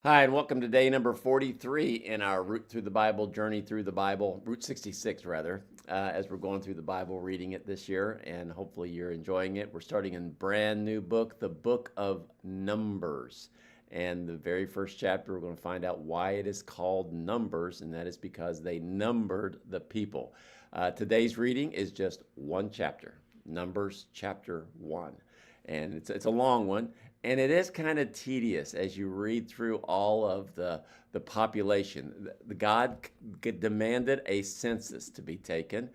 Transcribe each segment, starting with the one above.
Hi, and welcome to day number 43 in our Root Through the Bible journey through the Bible, Route 66 rather, as we're going through the Bible, reading it this year, and hopefully you're enjoying it. We're starting a brand new book, the book of Numbers. And the very first chapter, we're going to find out why it is called Numbers, and that is because they numbered the people. Today's reading is just one chapter, Numbers chapter 1. And it's a long one, and it is kind of tedious as you read through all of the population. God demanded a census to be taken,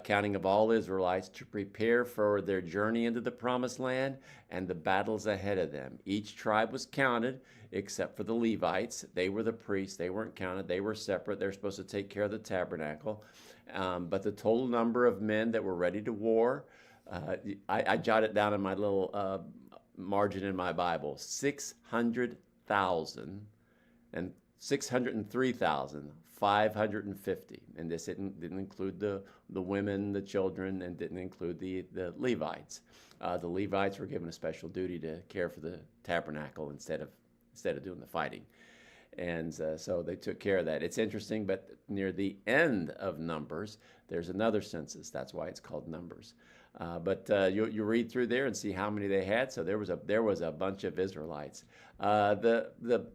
counting of all Israelites to prepare for their journey into the promised land and the battles ahead of them. Each tribe was counted except for the Levites. They were the priests. They weren't counted. They were separate. They're supposed to take care of the tabernacle. But the total number of men that were ready to war, I jotted down in my little margin in my Bible, 600,000 and 603,550. And this didn't include the women, the children, and didn't include the Levites. The Levites were given a special duty to care for the tabernacle instead of doing the fighting. And so they took care of that. It's interesting, but near the end of Numbers, there's another census. That's why it's called Numbers. But you read through there and see how many they had. So there was a bunch of Israelites. The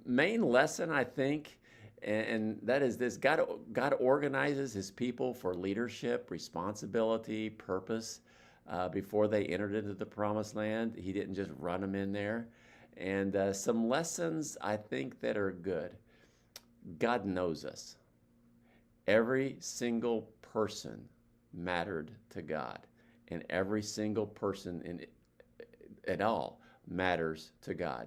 main lesson, I think, and that is this: God organizes His people for leadership, responsibility, purpose. Before they entered into the Promised Land, He didn't just run them in there. And some lessons I think that are good. God knows us. Every single person mattered to God, and every single person at all matters to God.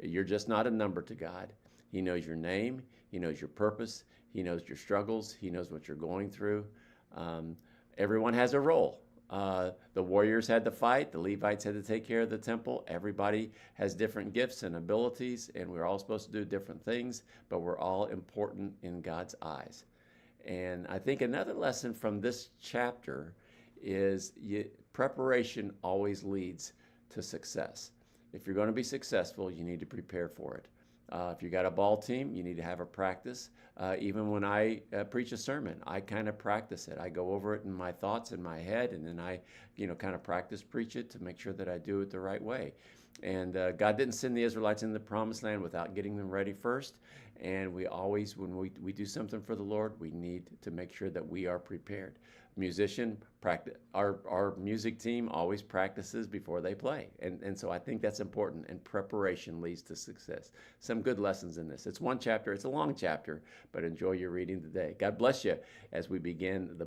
You're just not a number to God. He knows your name. He knows your purpose. He knows your struggles. He knows what you're going through. Everyone has a role. The warriors had to fight. The Levites had to take care of the temple. Everybody has different gifts and abilities, and we're all supposed to do different things, but we're all important in God's eyes. And I think another lesson from this chapter is preparation always leads to success. If you're going to be successful, you need to prepare for it. If you got a ball team, you need to have a practice. Even when I preach a sermon, I kind of practice it. I go over it in my thoughts in my head, and then I, kind of practice preach it to make sure that I do it the right way. And God didn't send the Israelites in the Promised Land without getting them ready first. And we always, when we do something for the Lord, we need to make sure that we are prepared. Musician practice. Our music team always practices before they play, and so I think that's important. And preparation leads to success. Some good lessons in this. It's one chapter. It's a long chapter, but enjoy your reading today. God bless you as we begin the